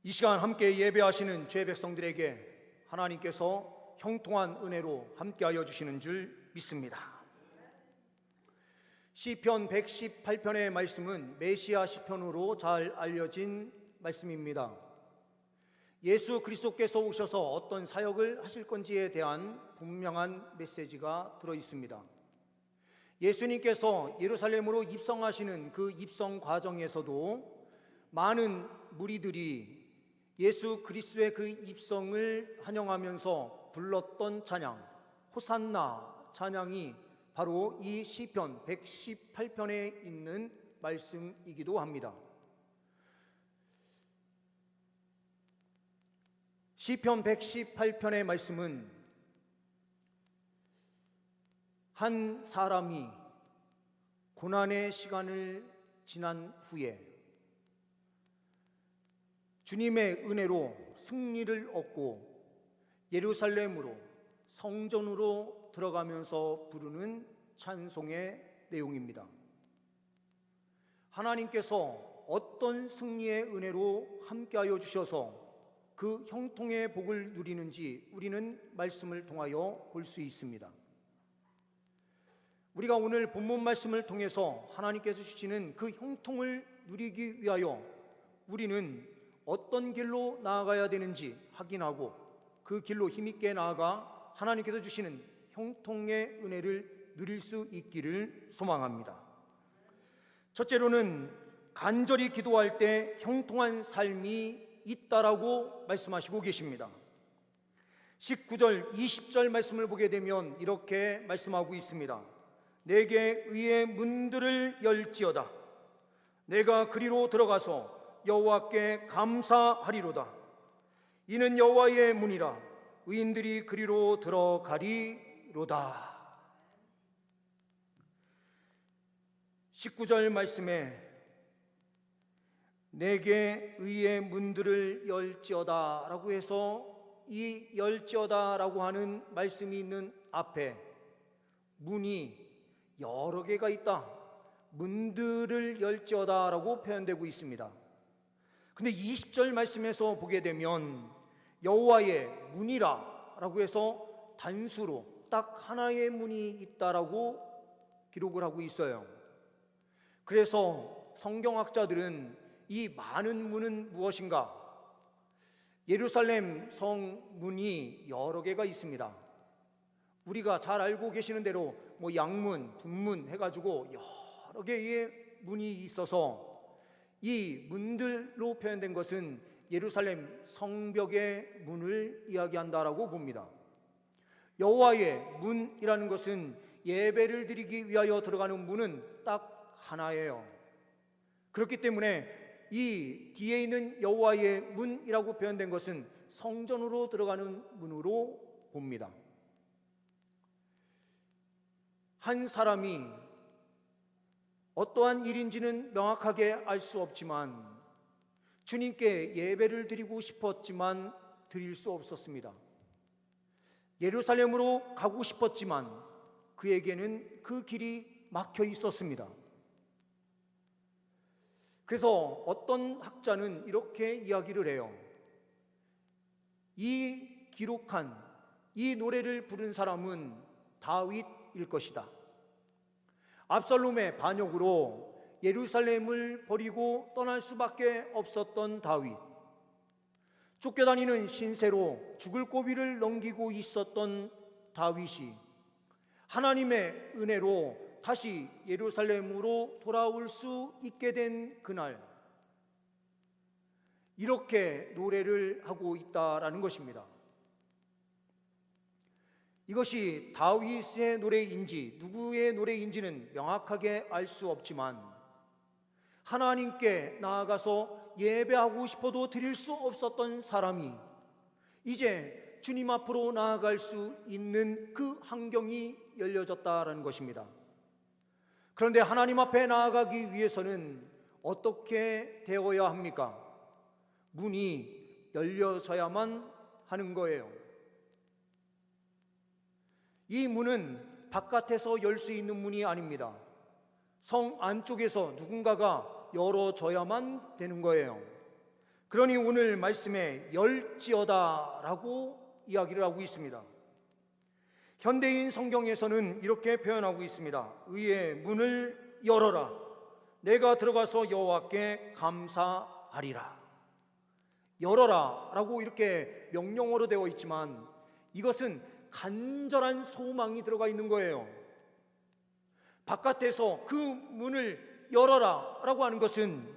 이 시간 함께 예배하시는 죄 백성들에게 하나님께서 형통한 은혜로 함께하여 주시는 줄 믿습니다. 시편 118편의 말씀은 메시아 시편으로 잘 알려진 말씀입니다. 예수 그리스도께서 오셔서 어떤 사역을 하실 건지에 대한 분명한 메시지가 들어 있습니다. 예수님께서 예루살렘으로 입성하시는 그 입성 과정에서도 많은 무리들이 예수 그리스도의 그 입성을 환영하면서 불렀던 찬양, 호산나 찬양이 바로 이 시편 118편에 있는 말씀이기도 합니다. 시편 118편의 말씀은 한 사람이 고난의 시간을 지난 후에 주님의 은혜로 승리를 얻고 예루살렘으로 성전으로 들어가면서 부르는 찬송의 내용입니다. 하나님께서 어떤 승리의 은혜로 함께하여 주셔서 그 형통의 복을 누리는지 우리는 말씀을 통하여 볼 수 있습니다. 우리가 오늘 본문 말씀을 통해서 하나님께서 주시는 그 형통을 누리기 위하여 우리는 어떤 길로 나아가야 되는지 확인하고 그 길로 힘있게 나아가 하나님께서 주시는 형통의 은혜를 누릴 수 있기를 소망합니다. 첫째로는 간절히 기도할 때 형통한 삶이 있다라고 말씀하시고 계십니다. 19절, 20절 말씀을 보게 되면 이렇게 말씀하고 있습니다. 내게 의의 문들을 열지어다. 내가 그리로 들어가서 여호와께 감사하리로다. 이는 여호와의 문이라. 의인들이 그리로 들어가리로다. 19절 말씀에 내게 의의 문들을 열지어다 라고 해서 이 열지어다 라고 하는 말씀이 있는 앞에 문이 여러 개가 있다, 문들을 열지어다 라고 표현되고 있습니다. 근데 20절 말씀에서 보게 되면 여호와의 문이라 라고 해서 단수로 딱 하나의 문이 있다라고 기록을 하고 있어요. 그래서 성경학자들은 이 많은 문은 무엇인가? 예루살렘 성문이 여러 개가 있습니다. 우리가 잘 알고 계시는 대로 양문, 분문 해가지고 여러 개의 문이 있어서 이 문들로 표현된 것은 예루살렘 성벽의 문을 이야기한다라고 봅니다. 여호와의 문이라는 것은 예배를 드리기 위하여 들어가는 문은 딱 하나예요. 그렇기 때문에 이 뒤에 있는 여호와의 문이라고 표현된 것은 성전으로 들어가는 문으로 봅니다. 한 사람이 어떠한 일인지는 명확하게 알 수 없지만 주님께 예배를 드리고 싶었지만 드릴 수 없었습니다. 예루살렘으로 가고 싶었지만 그에게는 그 길이 막혀 있었습니다. 그래서 어떤 학자는 이렇게 이야기를 해요. 이 기록한 이 노래를 부른 사람은 다윗일 것이다. 압살롬의 반역으로 예루살렘을 버리고 떠날 수밖에 없었던 다윗, 쫓겨다니는 신세로 죽을 고비를 넘기고 있었던 다윗이 하나님의 은혜로 다시 예루살렘으로 돌아올 수 있게 된 그날, 이렇게 노래를 하고 있다라는 것입니다. 이것이 다윗의 노래인지 누구의 노래인지는 명확하게 알 수 없지만 하나님께 나아가서 예배하고 싶어도 드릴 수 없었던 사람이 이제 주님 앞으로 나아갈 수 있는 그 환경이 열려졌다라는 것입니다. 그런데 하나님 앞에 나아가기 위해서는 어떻게 되어야 합니까? 문이 열려서야만 하는 거예요. 이 문은 바깥에서 열 수 있는 문이 아닙니다. 성 안쪽에서 누군가가 열어줘야만 되는 거예요. 그러니 오늘 말씀에 열지어다라고 이야기를 하고 있습니다. 현대인 성경에서는 이렇게 표현하고 있습니다. 의의 문을 열어라. 내가 들어가서 여호와께 감사하리라. 열어라 라고 이렇게 명령어로 되어 있지만 이것은 간절한 소망이 들어가 있는 거예요. 바깥에서 그 문을 열어라 라고 하는 것은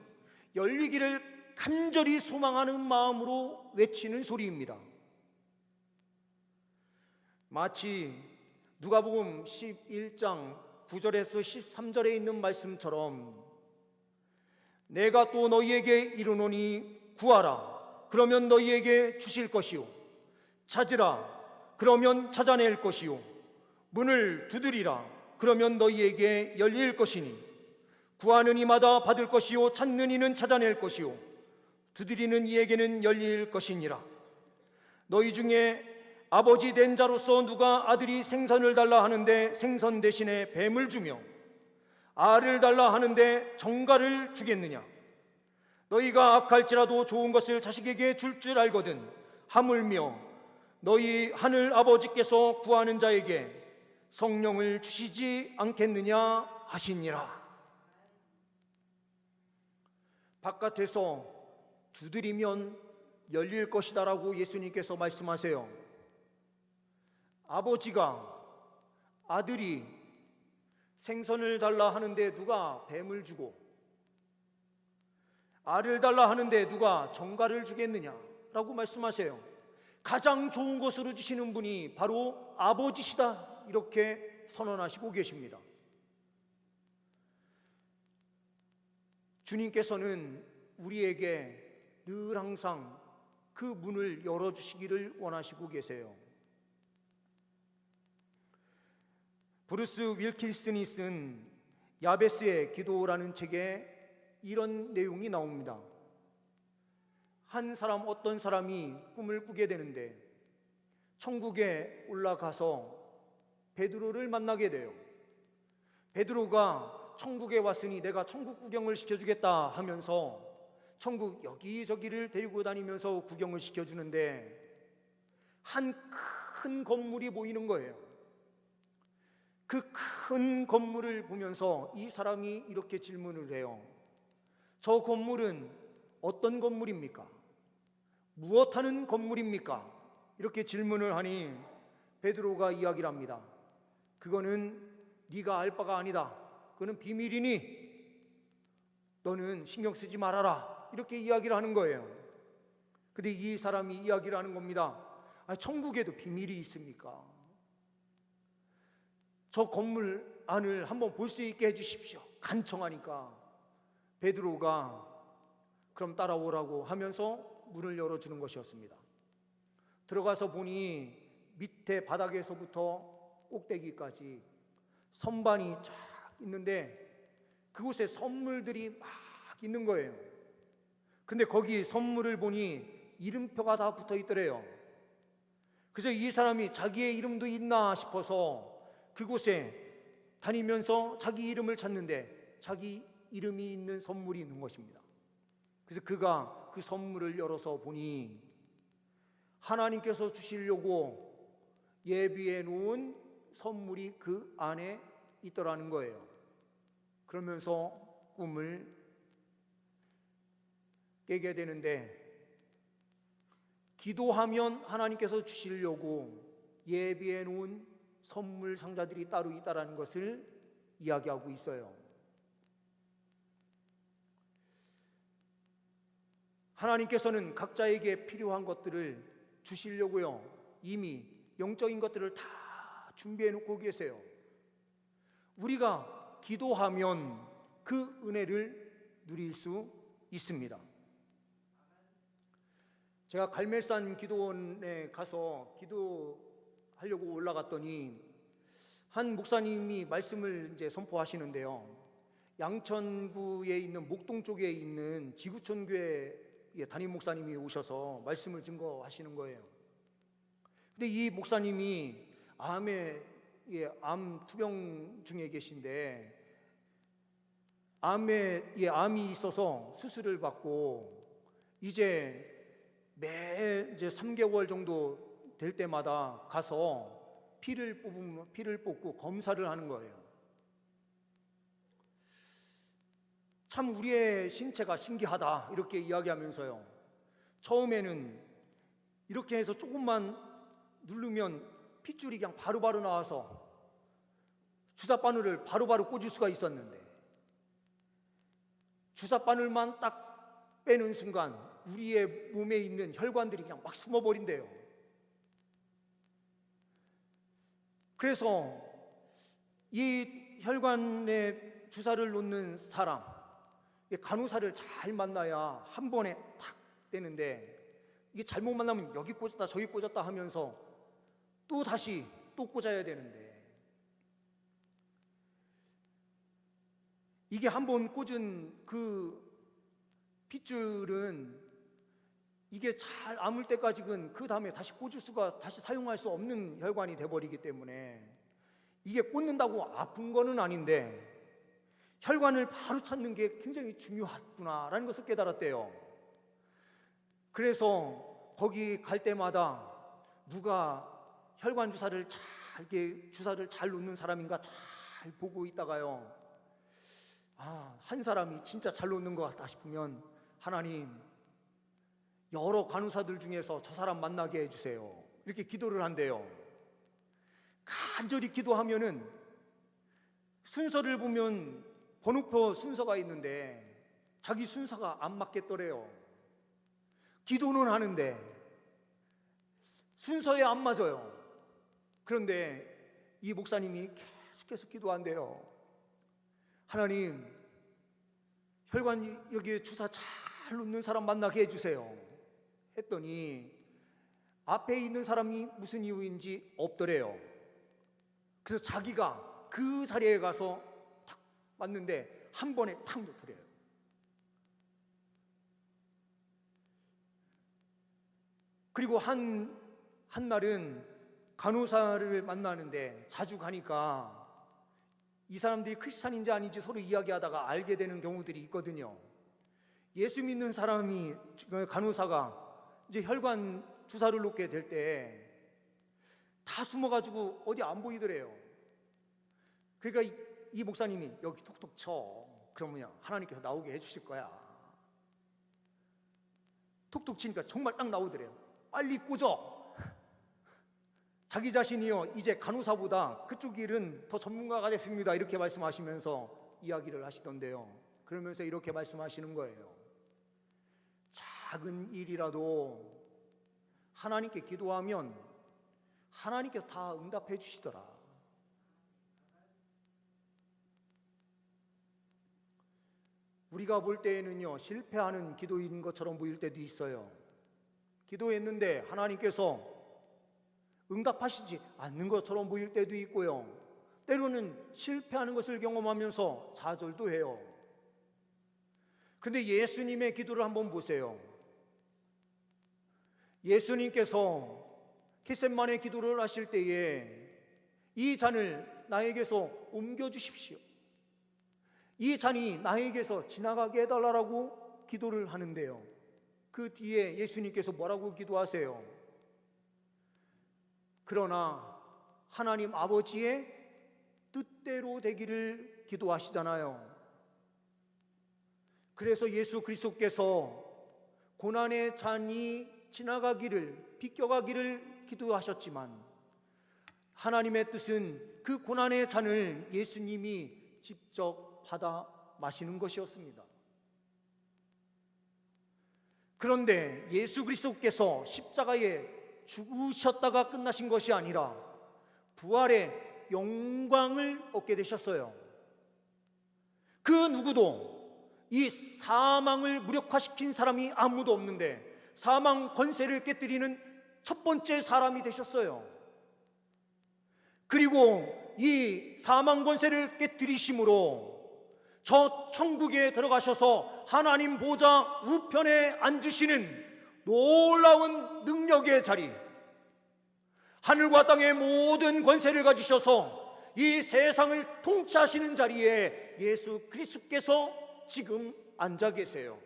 열리기를 간절히 소망하는 마음으로 외치는 소리입니다. 마치 누가복음 11장 9절에서 13절에 있는 말씀처럼 내가 또 너희에게 이르노니 구하라 그러면 너희에게 주실 것이요 찾으라 그러면 찾아낼 것이요 문을 두드리라 그러면 너희에게 열릴 것이니 구하는 이마다 받을 것이요 찾는 이는 찾아낼 것이요 두드리는 이에게는 열릴 것이니라. 너희 중에 아버지 된 자로서 누가 아들이 생선을 달라 하는데 생선 대신에 뱀을 주며 알을 달라 하는데 정갈을 주겠느냐? 너희가 악할지라도 좋은 것을 자식에게 줄 줄 알거든 하물며 너희 하늘 아버지께서 구하는 자에게 성령을 주시지 않겠느냐 하시니라. 바깥에서 두드리면 열릴 것이다 라고 예수님께서 말씀하세요. 아버지가 아들이 생선을 달라 하는데 누가 뱀을 주고 알을 달라 하는데 누가 정갈을 주겠느냐라고 말씀하세요. 가장 좋은 것으로 주시는 분이 바로 아버지시다 이렇게 선언하시고 계십니다. 주님께서는 우리에게 늘 항상 그 문을 열어주시기를 원하시고 계세요. 브루스 윌킨슨이 쓴 야베스의 기도라는 책에 이런 내용이 나옵니다. 어떤 사람이 꿈을 꾸게 되는데 천국에 올라가서 베드로를 만나게 돼요. 베드로가 천국에 왔으니 내가 천국 구경을 시켜주겠다 하면서 천국 여기저기를 데리고 다니면서 구경을 시켜주는데 한 큰 건물이 보이는 거예요. 그 큰 건물을 보면서 이 사람이 이렇게 질문을 해요. 저 건물은 어떤 건물입니까? 무엇하는 건물입니까? 이렇게 질문을 하니 베드로가 이야기를 합니다. 그거는 네가 알 바가 아니다. 그거는 비밀이니 너는 신경 쓰지 말아라. 이렇게 이야기를 하는 거예요. 근데 이 사람이 이야기를 하는 겁니다. 천국에도 비밀이 있습니까? 저 건물 안을 한번 볼 수 있게 해주십시오. 간청하니까 베드로가 그럼 따라오라고 하면서 문을 열어주는 것이었습니다. 들어가서 보니 밑에 바닥에서부터 꼭대기까지 선반이 쫙 있는데 그곳에 선물들이 막 있는 거예요. 근데 거기 선물을 보니 이름표가 다 붙어 있더래요. 그래서 이 사람이 자기의 이름도 있나 싶어서 그곳에 다니면서 자기 이름을 찾는데 자기 이름이 있는 선물이 있는 것입니다. 그래서 그가 그 선물을 열어서 보니 하나님께서 주시려고 예비해 놓은 선물이 그 안에 있더라는 거예요. 그러면서 꿈을 깨게 되는데 기도하면 하나님께서 주시려고 예비해 놓은 선물 상자들이 따로 있다라는 것을 이야기하고 있어요. 하나님께서는 각자에게 필요한 것들을 주시려고요 이미 영적인 것들을 다 준비해 놓고 계세요. 우리가 기도하면 그 은혜를 누릴 수 있습니다. 제가 갈멜산 기도원에 가서 기도하려고 올라갔더니 한 목사님이 말씀을 이제 선포하시는데요. 양천구에 있는 목동 쪽에 있는 지구촌교회 담임 목사님이 오셔서 말씀을 증거하시는 거예요. 근데 이 목사님이 암 투병 중에 계신데 암이 있어서 수술을 받고 이제 매 이제 3개월 정도 될 때마다 가서 피를 뽑고 검사를 하는 거예요. 참 우리의 신체가 신기하다 이렇게 이야기하면서요, 처음에는 이렇게 해서 조금만 누르면 핏줄이 그냥 바로바로 나와서 주사바늘을 바로바로 꽂을 수가 있었는데, 주사바늘만 딱 빼는 순간 우리의 몸에 있는 혈관들이 그냥 막 숨어버린대요. 그래서 이 혈관에 주사를 놓는 사람, 간호사를 잘 만나야 한 번에 탁 떼는데, 이게 잘못 만나면 여기 꽂았다 저기 꽂았다 하면서 또 다시 또 꽂아야 되는데, 이게 한 번 꽂은 그 핏줄은 이게 잘 아물 때까지는 그 다음에 다시 꽂을 수가, 다시 사용할 수 없는 혈관이 돼버리기 때문에 이게 꽂는다고 아픈 거는 아닌데 혈관을 바로 찾는 게 굉장히 중요하구나라는 것을 깨달았대요. 그래서 거기 갈 때마다 누가 혈관 주사를 잘 놓는 사람인가 잘 보고 있다가요, 한 사람이 진짜 잘 놓는 것 같다 싶으면 하나님, 여러 간호사들 중에서 저 사람 만나게 해주세요 이렇게 기도를 한대요. 간절히 기도하면은 순서를 보면 번호표 순서가 있는데 자기 순서가 안 맞겠더래요. 기도는 하는데 순서에 안 맞아요. 그런데 이 목사님이 계속해서 기도한대요. 하나님, 혈관 여기에 주사 잘 놓는 사람 만나게 해주세요 했더니 앞에 있는 사람이 무슨 이유인지 없더래요. 그래서 자기가 그 자리에 가서 탁 맞는데 한 번에 탁 놓더래요. 그리고 한 날은 간호사를 만나는데 자주 가니까 이 사람들이 크리스찬인지 아닌지 서로 이야기하다가 알게 되는 경우들이 있거든요. 예수 믿는 사람이, 간호사가 이제 혈관 주사를 놓게 될 때 다 숨어가지고 어디 안 보이더래요. 그러니까 이 목사님이 여기 톡톡 쳐, 그러면 하나님께서 나오게 해주실 거야. 톡톡 치니까 정말 딱 나오더래요. 빨리 꽂어. 자기 자신이요, 이제 간호사보다 그쪽 일은 더 전문가가 됐습니다 이렇게 말씀하시면서 이야기를 하시던데요. 그러면서 이렇게 말씀하시는 거예요. 작은 일이라도 하나님께 기도하면 하나님께서 다 응답해 주시더라. 우리가 볼 때에는요, 실패하는 기도인 것처럼 보일 때도 있어요. 기도했는데 하나님께서 응답하시지 않는 것처럼 보일 때도 있고요, 때로는 실패하는 것을 경험하면서 좌절도 해요. 그런데 예수님의 기도를 한번 보세요. 예수님께서 겟세마네 기도를 하실 때에 이 잔을 나에게서 옮겨주십시오, 이 잔이 나에게서 지나가게 해달라고 기도를 하는데요, 그 뒤에 예수님께서 뭐라고 기도하세요? 그러나 하나님 아버지의 뜻대로 되기를 기도하시잖아요. 그래서 예수 그리스도께서 고난의 잔이 지나가기를, 비껴가기를 기도하셨지만 하나님의 뜻은 그 고난의 잔을 예수님이 직접 받아 마시는 것이었습니다. 그런데 예수 그리스도께서 십자가에 죽으셨다가 끝나신 것이 아니라 부활의 영광을 얻게 되셨어요. 그 누구도 이 사망을 무력화시킨 사람이 아무도 없는데 사망 권세를 깨뜨리는 첫 번째 사람이 되셨어요. 그리고 이 사망 권세를 깨뜨리심으로 저 천국에 들어가셔서 하나님 보좌 우편에 앉으시는 놀라운 능력의 자리, 하늘과 땅의 모든 권세를 가지셔서 이 세상을 통치하시는 자리에 예수 그리스도께서 지금 앉아 계세요.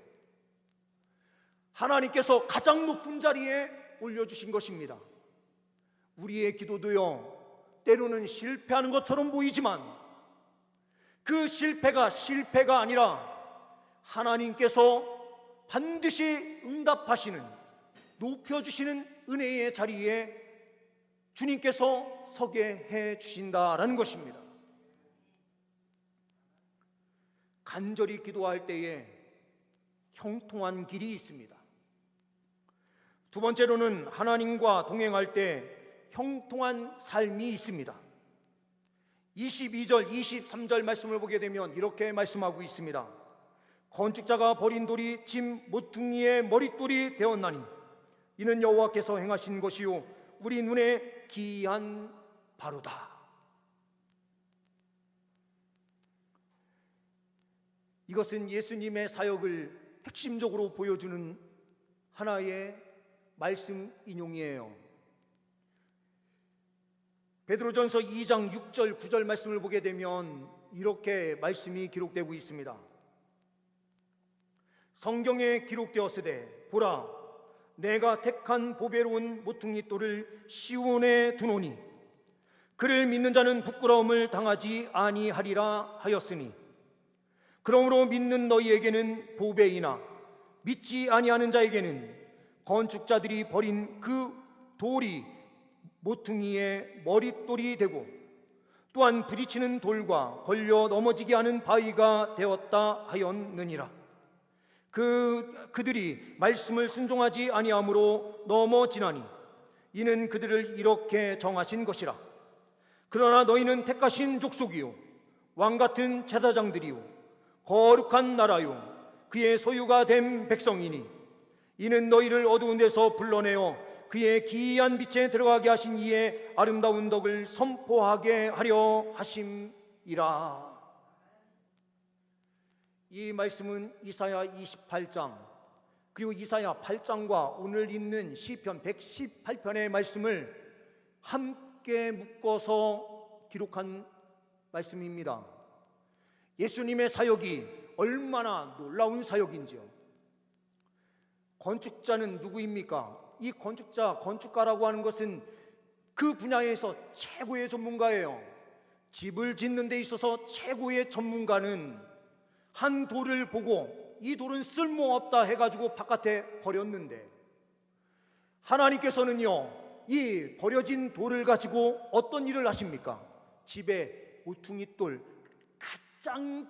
하나님께서 가장 높은 자리에 올려주신 것입니다. 우리의 기도도요, 때로는 실패하는 것처럼 보이지만 그 실패가 아니라 하나님께서 반드시 응답하시는, 높여주시는 은혜의 자리에 주님께서 서게 해 주신다라는 것입니다. 간절히 기도할 때에 형통한 길이 있습니다. 두 번째로는 하나님과 동행할 때 형통한 삶이 있습니다. 22절, 23절 말씀을 보게 되면 이렇게 말씀하고 있습니다. 건축자가 버린 돌이 짐 모퉁이의 머릿돌이 되었나니 이는 여호와께서 행하신 것이요 우리 눈에 기이한 바로다. 이것은 예수님의 사역을 핵심적으로 보여주는 하나의 말씀 인용이에요. 베드로전서 2장 6절 9절 말씀을 보게 되면 이렇게 말씀이 기록되고 있습니다. 성경에 기록되었으되 보라 내가 택한 보배로운 모퉁이 돌을 시온에 두노니 그를 믿는 자는 부끄러움을 당하지 아니하리라 하였으니 그러므로 믿는 너희에게는 보배이나 믿지 아니하는 자에게는 건축자들이 버린 그 돌이 모퉁이의 머릿돌이 되고 또한 부딪히는 돌과 걸려 넘어지게 하는 바위가 되었다 하였느니라. 그들이 말씀을 순종하지 아니함으로 넘어지나니 이는 그들을 이렇게 정하신 것이라. 그러나 너희는 택하신 족속이요 왕같은 제사장들이요 거룩한 나라요 그의 소유가 된 백성이니 이는 너희를 어두운 데서 불러내어 그의 기이한 빛에 들어가게 하신 이의 아름다운 덕을 선포하게 하려 하심이라. 이 말씀은 이사야 28장 그리고 이사야 8장과 오늘 읽는 시편 118편의 말씀을 함께 묶어서 기록한 말씀입니다. 예수님의 사역이 얼마나 놀라운 사역인지요. 건축자는 누구입니까? 이 건축가라고 하는 것은 그 분야에서 최고의 전문가예요. 집을 짓는 데 있어서 최고의 전문가는 한 돌을 보고 이 돌은 쓸모없다 해가지고 바깥에 버렸는데 하나님께서는요 이 버려진 돌을 가지고 어떤 일을 하십니까? 집에 모퉁이돌 가장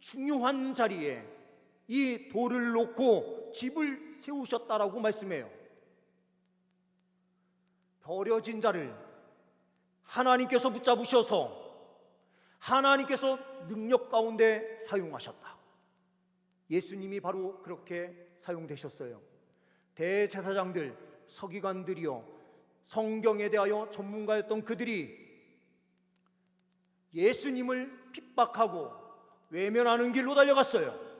중요한 자리에 이 돌을 놓고 집을 세우셨다라고 말씀해요. 버려진 자를 하나님께서 붙잡으셔서 하나님께서 능력 가운데 사용하셨다. 예수님이 바로 그렇게 사용되셨어요. 대제사장들, 서기관들이요 성경에 대하여 전문가였던 그들이 예수님을 핍박하고 외면하는 길로 달려갔어요.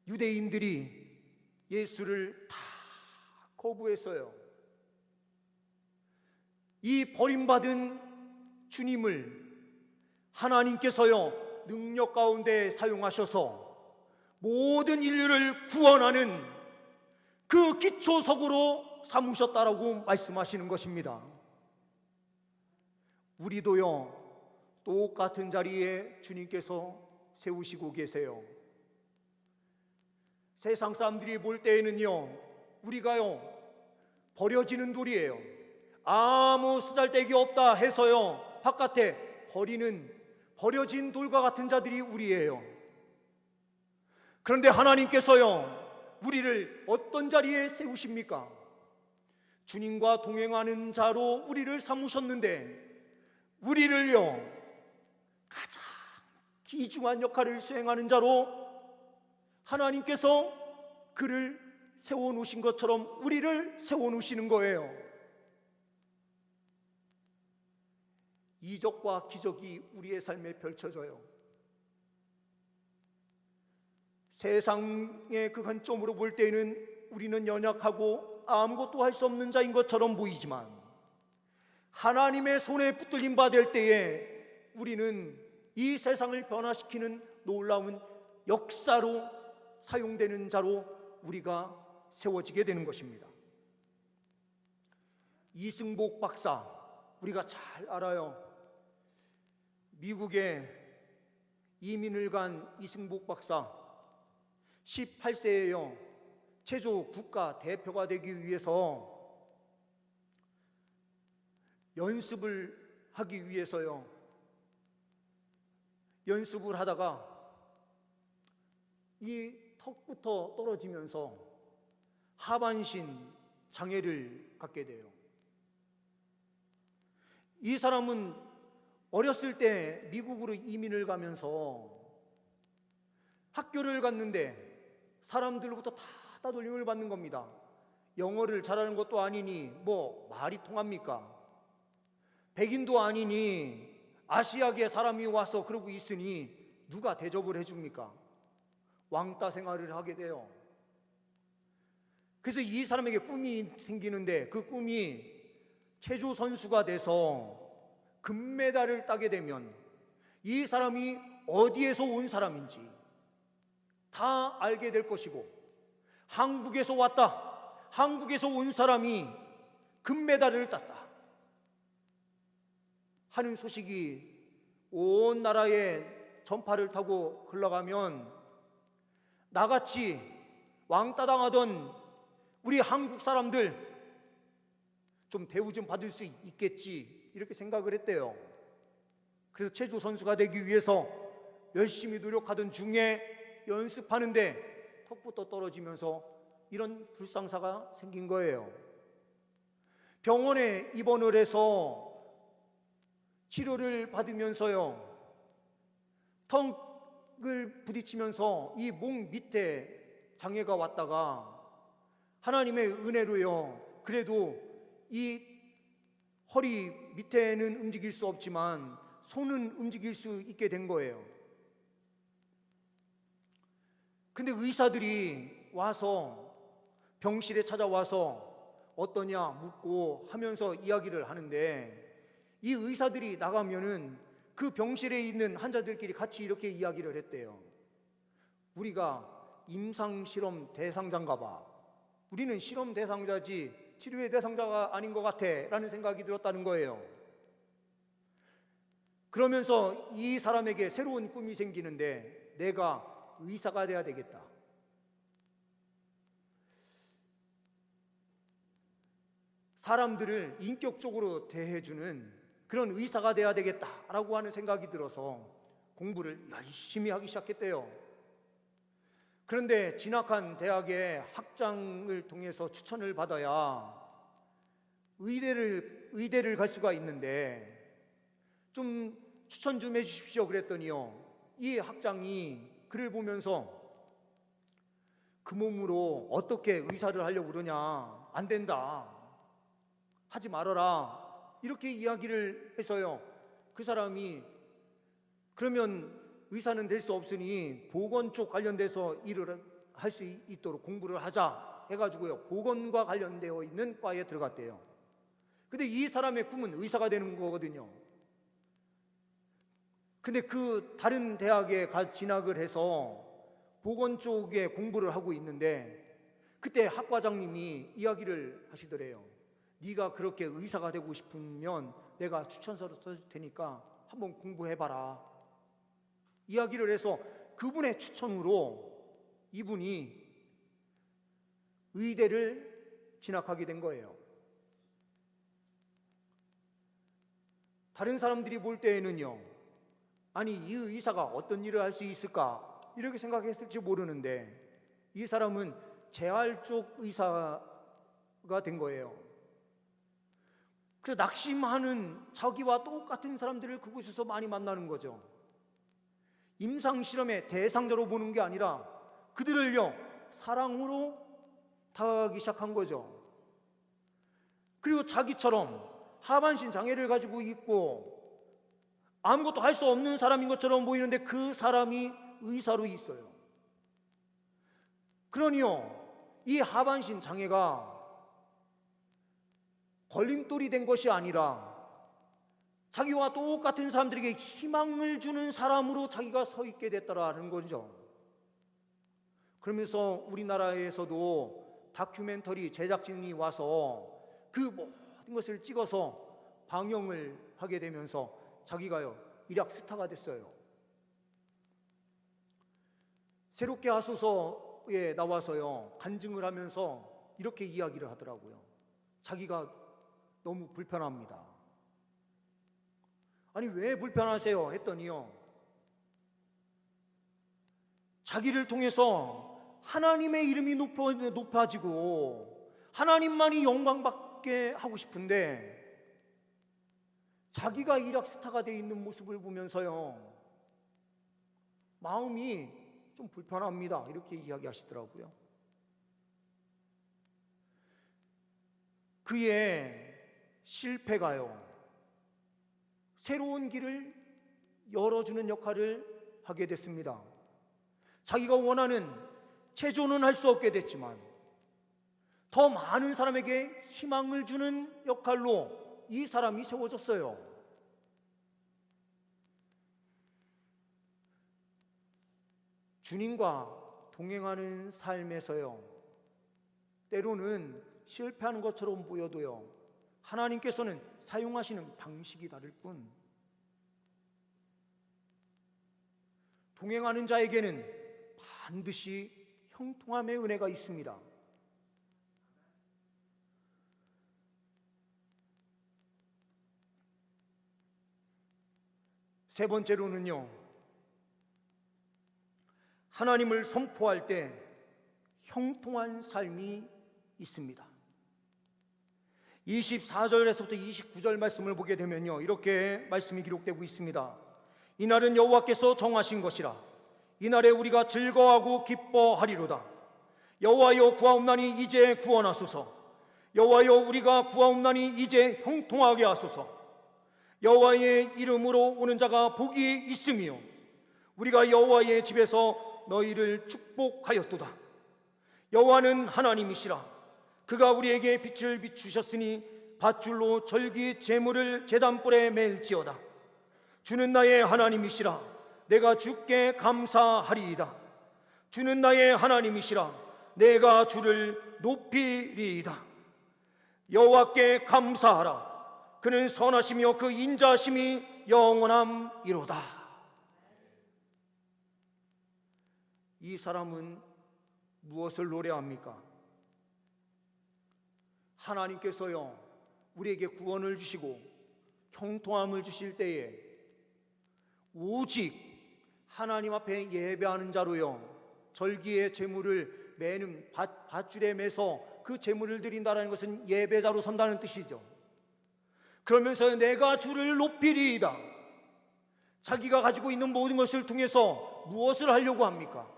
유대인들이 예수를 다 거부했어요. 이 버림받은 주님을 하나님께서요 능력 가운데 사용하셔서 모든 인류를 구원하는 그 기초석으로 삼으셨다라고 말씀하시는 것입니다. 우리도요 똑같은 자리에 주님께서 세우시고 계세요. 세상 사람들이 볼 때에는요 우리가요 버려지는 돌이에요. 아무 쓰잘데기 없다 해서요 바깥에 버려진 돌과 같은 자들이 우리예요. 그런데 하나님께서요 우리를 어떤 자리에 세우십니까? 주님과 동행하는 자로 우리를 삼으셨는데 우리를요 가장 귀중한 역할을 수행하는 자로 하나님께서 그를 세워놓으신 것처럼 우리를 세워놓으시는 거예요. 이적과 기적이 우리의 삶에 펼쳐져요. 세상의 그 관점으로 볼 때에는 우리는 연약하고 아무것도 할 수 없는 자인 것처럼 보이지만 하나님의 손에 붙들림 받을 때에 우리는 이 세상을 변화시키는 놀라운 역사로 사용되는 자로 우리가 세워지게 되는 것입니다. 이승복 박사, 우리가 잘 알아요. 미국에 이민을 간 이승복 박사, 18세예요. 체조 국가 대표가 되기 위해서 연습을 하기 위해서요. 연습을 하다가 이 턱부터 떨어지면서 하반신 장애를 갖게 돼요. 이 사람은 어렸을 때 미국으로 이민을 가면서 학교를 갔는데 사람들로부터 다 따돌림을 받는 겁니다. 영어를 잘하는 것도 아니니 뭐 말이 통합니까? 백인도 아니니 아시아계 사람이 와서 그러고 있으니 누가 대접을 해줍니까? 왕따 생활을 하게 돼요. 그래서 이 사람에게 꿈이 생기는데 그 꿈이 체조 선수가 돼서 금메달을 따게 되면 이 사람이 어디에서 온 사람인지 다 알게 될 것이고, 한국에서 왔다, 한국에서 온 사람이 금메달을 땄다 하는 소식이 온 나라에 전파를 타고 흘러가면 나같이 왕따당하던 우리 한국 사람들 좀 대우 좀 받을 수 있겠지, 이렇게 생각을 했대요. 그래서 체조 선수가 되기 위해서 열심히 노력하던 중에 연습하는데 턱부터 떨어지면서 이런 불상사가 생긴 거예요. 병원에 입원을 해서 치료를 받으면서요, 턱을 부딪히면서 이 목 밑에 장애가 왔다가 하나님의 은혜로요, 그래도 이 허리 밑에는 움직일 수 없지만 손은 움직일 수 있게 된 거예요. 근데 의사들이 와서 병실에 찾아와서 어떠냐 묻고 하면서 이야기를 하는데, 이 의사들이 나가면은 그 병실에 있는 환자들끼리 같이 이렇게 이야기를 했대요. 우리가 임상실험 대상자인가 봐. 우리는 실험 대상자지 치료의 대상자가 아닌 것 같아 라는 생각이 들었다는 거예요. 그러면서 이 사람에게 새로운 꿈이 생기는데, 내가 의사가 돼야 되겠다. 사람들을 인격적으로 대해주는 그런 의사가 돼야 되겠다라고 하는 생각이 들어서 공부를 열심히 하기 시작했대요. 그런데 진학한 대학의 학장을 통해서 추천을 받아야 의대를 갈 수가 있는데, 좀 추천 좀 해주십시오 그랬더니요, 이 학장이 글을 보면서 그 몸으로 어떻게 의사를 하려고 그러냐, 안 된다, 하지 말아라, 이렇게 이야기를 해서요, 그 사람이 그러면 의사는 될 수 없으니 보건 쪽 관련돼서 일을 할 수 있도록 공부를 하자 해가지고요, 보건과 관련되어 있는 과에 들어갔대요. 근데 이 사람의 꿈은 의사가 되는 거거든요. 근데 그 다른 대학에 진학을 해서 보건 쪽에 공부를 하고 있는데, 그때 학과장님이 이야기를 하시더래요. 네가 그렇게 의사가 되고 싶으면 내가 추천서를 써줄 테니까 한번 공부해봐라, 이야기를 해서 그분의 추천으로 이분이 의대를 진학하게 된 거예요. 다른 사람들이 볼 때에는요, 아니 이 의사가 어떤 일을 할 수 있을까 이렇게 생각했을지 모르는데, 이 사람은 재활 쪽 의사가 된 거예요. 그래서 낙심하는 자기와 똑같은 사람들을 그곳에서 많이 만나는 거죠. 임상실험의 대상자로 보는 게 아니라 그들을요, 사랑으로 다가가기 시작한 거죠. 그리고 자기처럼 하반신 장애를 가지고 있고 아무것도 할 수 없는 사람인 것처럼 보이는데 그 사람이 의사로 있어요. 그러니요, 이 하반신 장애가 걸림돌이 된 것이 아니라 자기와 똑같은 사람들에게 희망을 주는 사람으로 자기가 서 있게 됐다라는 거죠. 그러면서 우리나라에서도 다큐멘터리 제작진이 와서 그 모든 것을 찍어서 방영을 하게 되면서 자기가요 일약 스타가 됐어요. 새롭게 하소서에 나와서요 간증을 하면서 이렇게 이야기를 하더라고요. 자기가 너무 불편합니다. 아니 왜 불편하세요? 했더니요, 자기를 통해서 하나님의 이름이 높아지고 하나님만이 영광받게 하고 싶은데 자기가 일약 스타가 되어 있는 모습을 보면서요 마음이 좀 불편합니다. 이렇게 이야기하시더라고요. 그의 실패가요 새로운 길을 열어주는 역할을 하게 됐습니다. 자기가 원하는 체조는 할 수 없게 됐지만 더 많은 사람에게 희망을 주는 역할로 이 사람이 세워졌어요. 주님과 동행하는 삶에서요 때로는 실패하는 것처럼 보여도요 하나님께서는 사용하시는 방식이 다를 뿐 동행하는 자에게는 반드시 형통함의 은혜가 있습니다. 세 번째로는요 하나님을 선포할 때 형통한 삶이 있습니다. 24절에서부터 29절 말씀을 보게 되면요 이렇게 말씀이 기록되고 있습니다. 이날은 여호와께서 정하신 것이라 이날에 우리가 즐거워하고 기뻐하리로다. 여호와여 구하옵나니 이제 구원하소서. 여호와여 우리가 구하옵나니 이제 형통하게 하소서. 여호와의 이름으로 오는 자가 복이 있으며 우리가 여호와의 집에서 너희를 축복하였도다. 여호와는 하나님이시라. 그가 우리에게 빛을 비추셨으니 밧줄로 절기 제물을 제단불에 맬지어다. 주는 나의 하나님이시라. 내가 주께 감사하리이다. 주는 나의 하나님이시라. 내가 주를 높이리이다. 여호와께 감사하라. 그는 선하시며 그 인자하심이 영원함이로다. 이 사람은 무엇을 노래합니까? 하나님께서요 우리에게 구원을 주시고 형통함을 주실 때에 오직 하나님 앞에 예배하는 자로요 절기의 제물을 매는 밧줄에 매서 그 제물을 드린다는 것은 예배자로 선다는 뜻이죠. 그러면서 내가 주를 높이리이다. 자기가 가지고 있는 모든 것을 통해서 무엇을 하려고 합니까?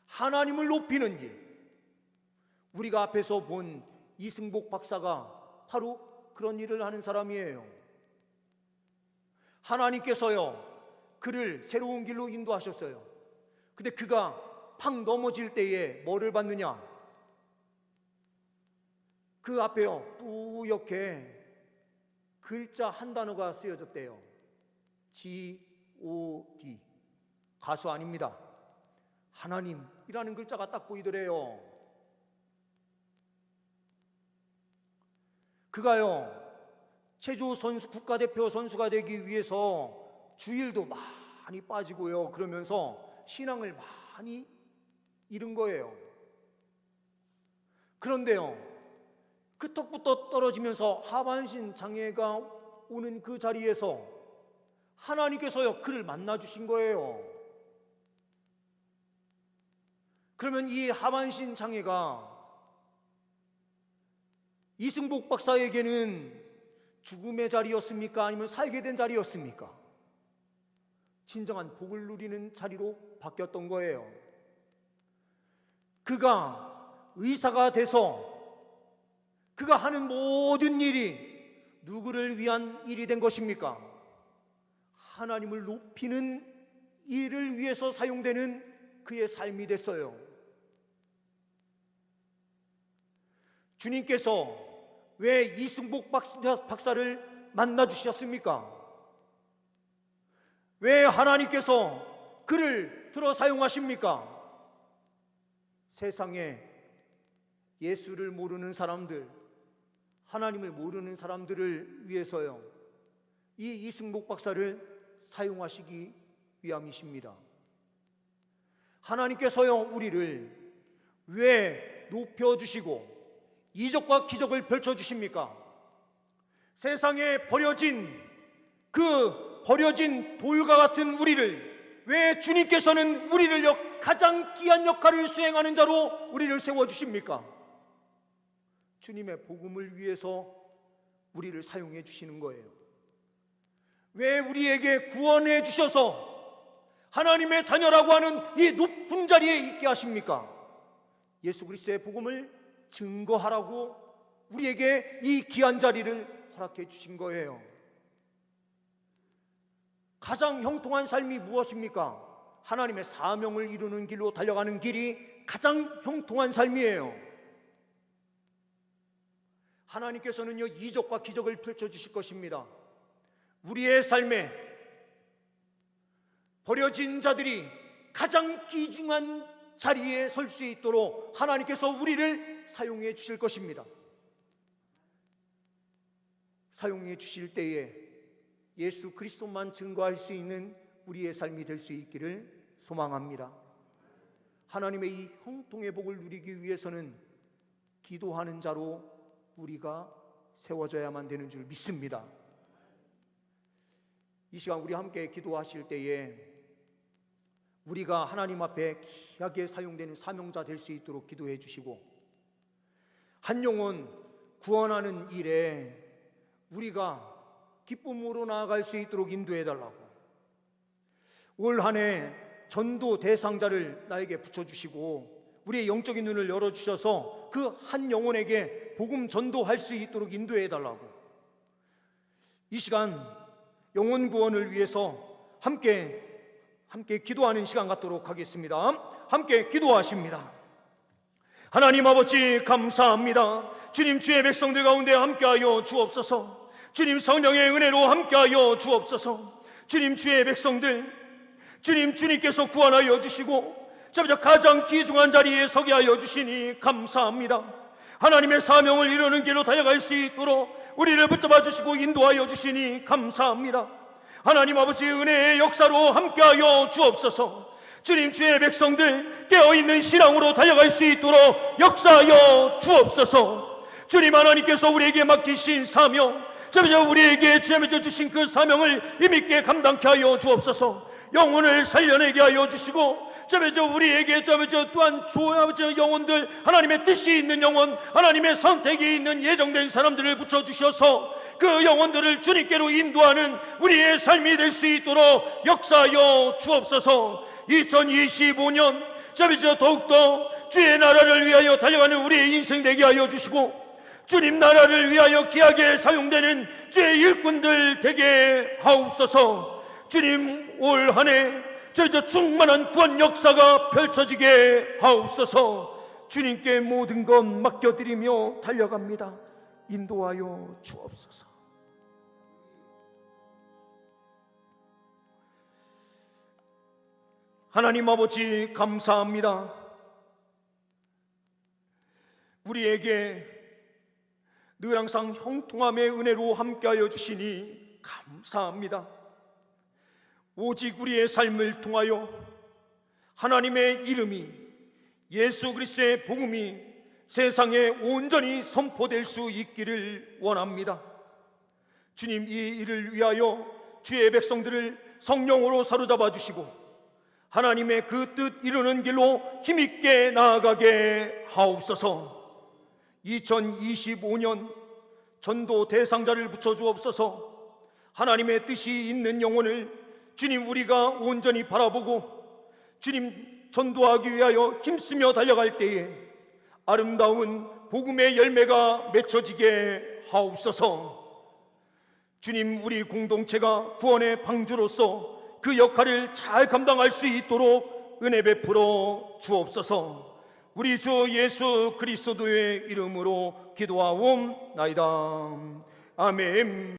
하나님을 높이는 일. 우리가 앞에서 본 이승복 박사가 바로 그런 일을 하는 사람이에요. 하나님께서요 그를 새로운 길로 인도하셨어요. 근데 그가 팍 넘어질 때에 뭐를 받느냐? 그 앞에요 뿌옇게 글자 한 단어가 쓰여졌대요. G-O-D. 가수 아닙니다. 하나님이라는 글자가 딱 보이더래요. 그가요 체조 선수 국가대표 선수가 되기 위해서 주일도 많이 빠지고요 그러면서 신앙을 많이 잃은 거예요. 그런데요 그 턱부터 떨어지면서 하반신 장애가 오는 그 자리에서 하나님께서요 그를 만나 주신 거예요. 그러면 이 하반신 장애가 이승복 박사에게는 죽음의 자리였습니까? 아니면 살게 된 자리였습니까? 진정한 복을 누리는 자리로 바뀌었던 거예요. 그가 의사가 돼서 그가 하는 모든 일이 누구를 위한 일이 된 것입니까? 하나님을 높이는 일을 위해서 사용되는 그의 삶이 됐어요. 주님께서 왜 이승복 박사를 만나 주셨습니까? 왜 하나님께서 그를 들어 사용하십니까? 세상에 예수를 모르는 사람들, 하나님을 모르는 사람들을 위해서요, 이 이승복 박사를 사용하시기 위함이십니다. 하나님께서요, 우리를 왜 높여주시고 이적과 기적을 펼쳐주십니까? 세상에 버려진 돌과 같은 우리를 왜 주님께서는 우리를 가장 귀한 역할을 수행하는 자로 우리를 세워주십니까? 주님의 복음을 위해서 우리를 사용해 주시는 거예요. 왜 우리에게 구원해 주셔서 하나님의 자녀라고 하는 이 높은 자리에 있게 하십니까? 예수 그리스도의 복음을 증거하라고 우리에게 이 귀한 자리를 허락해 주신 거예요. 가장 형통한 삶이 무엇입니까? 하나님의 사명을 이루는 길로 달려가는 길이 가장 형통한 삶이에요. 하나님께서는요, 이적과 기적을 펼쳐주실 것입니다. 우리의 삶에 버려진 자들이 가장 귀중한 자리에 설 수 있도록 하나님께서 우리를 사용해 주실 것입니다. 사용해 주실 때에 예수 그리스도만 증거할 수 있는 우리의 삶이 될 수 있기를 소망합니다. 하나님의 이 형통의 복을 누리기 위해서는 기도하는 자로 우리가 세워져야만 되는 줄 믿습니다. 이 시간 우리 함께 기도하실 때에 우리가 하나님 앞에 귀하게 사용되는 사명자 될 수 있도록 기도해 주시고, 한 영혼 구원하는 일에 우리가 기쁨으로 나아갈 수 있도록 인도해 달라고, 올 한 해 전도 대상자를 나에게 붙여주시고 우리의 영적인 눈을 열어주셔서 그 한 영혼에게 복음 전도할 수 있도록 인도해 달라고, 이 시간 영혼 구원을 위해서 함께 기도하는 시간 갖도록 하겠습니다. 함께 기도하십니다. 하나님 아버지 감사합니다. 주님, 주의 백성들 가운데 함께하여 주옵소서. 주님, 성령의 은혜로 함께하여 주옵소서. 주님, 주의 백성들, 주님께서 구원하여 주시고 가장 귀중한 자리에 서게 하여 주시니 감사합니다. 하나님의 사명을 이루는 길로 달려갈 수 있도록 우리를 붙잡아 주시고 인도하여 주시니 감사합니다. 하나님 아버지, 은혜의 역사로 함께하여 주옵소서. 주님, 주의 백성들 깨어있는 신앙으로 달려갈 수 있도록 역사하여 주옵소서. 주님, 하나님께서 우리에게 맡기신 사명, 우리에게 주신 그 사명을 힘있게 감당케 하여 주옵소서. 영혼을 살려내게 하여 주시고, 우리에게 또한 영혼들, 하나님의 뜻이 있는 영혼, 하나님의 선택이 있는 예정된 사람들을 붙여주셔서 그 영혼들을 주님께로 인도하는 우리의 삶이 될 수 있도록 역사하여 주옵소서. 2025년 더욱더 주의 나라를 위하여 달려가는 우리의 인생 되게 하여 주시고, 주님 나라를 위하여 귀하게 사용되는 주의 일꾼들 되게 하옵소서. 주님, 올 한 해 충만한 구원 역사가 펼쳐지게 하옵소서. 주님께 모든 것 맡겨드리며 달려갑니다. 인도하여 주옵소서. 하나님 아버지 감사합니다. 우리에게 늘 항상 형통함의 은혜로 함께하여 주시니 감사합니다. 오직 우리의 삶을 통하여 하나님의 이름이, 예수 그리스도의 복음이 세상에 온전히 선포될 수 있기를 원합니다. 주님, 이 일을 위하여 주의 백성들을 성령으로 사로잡아 주시고 하나님의 그 뜻 이루는 길로 힘있게 나아가게 하옵소서. 2025년 전도 대상자를 붙여주옵소서. 하나님의 뜻이 있는 영혼을 주님, 우리가 온전히 바라보고 주님 전도하기 위하여 힘쓰며 달려갈 때에 아름다운 복음의 열매가 맺혀지게 하옵소서. 주님, 우리 공동체가 구원의 방주로서 그 역할을 잘 감당할 수 있도록 은혜 베풀어 주옵소서. 우리 주 예수 그리스도의 이름으로 기도하옵나이다. 아멘.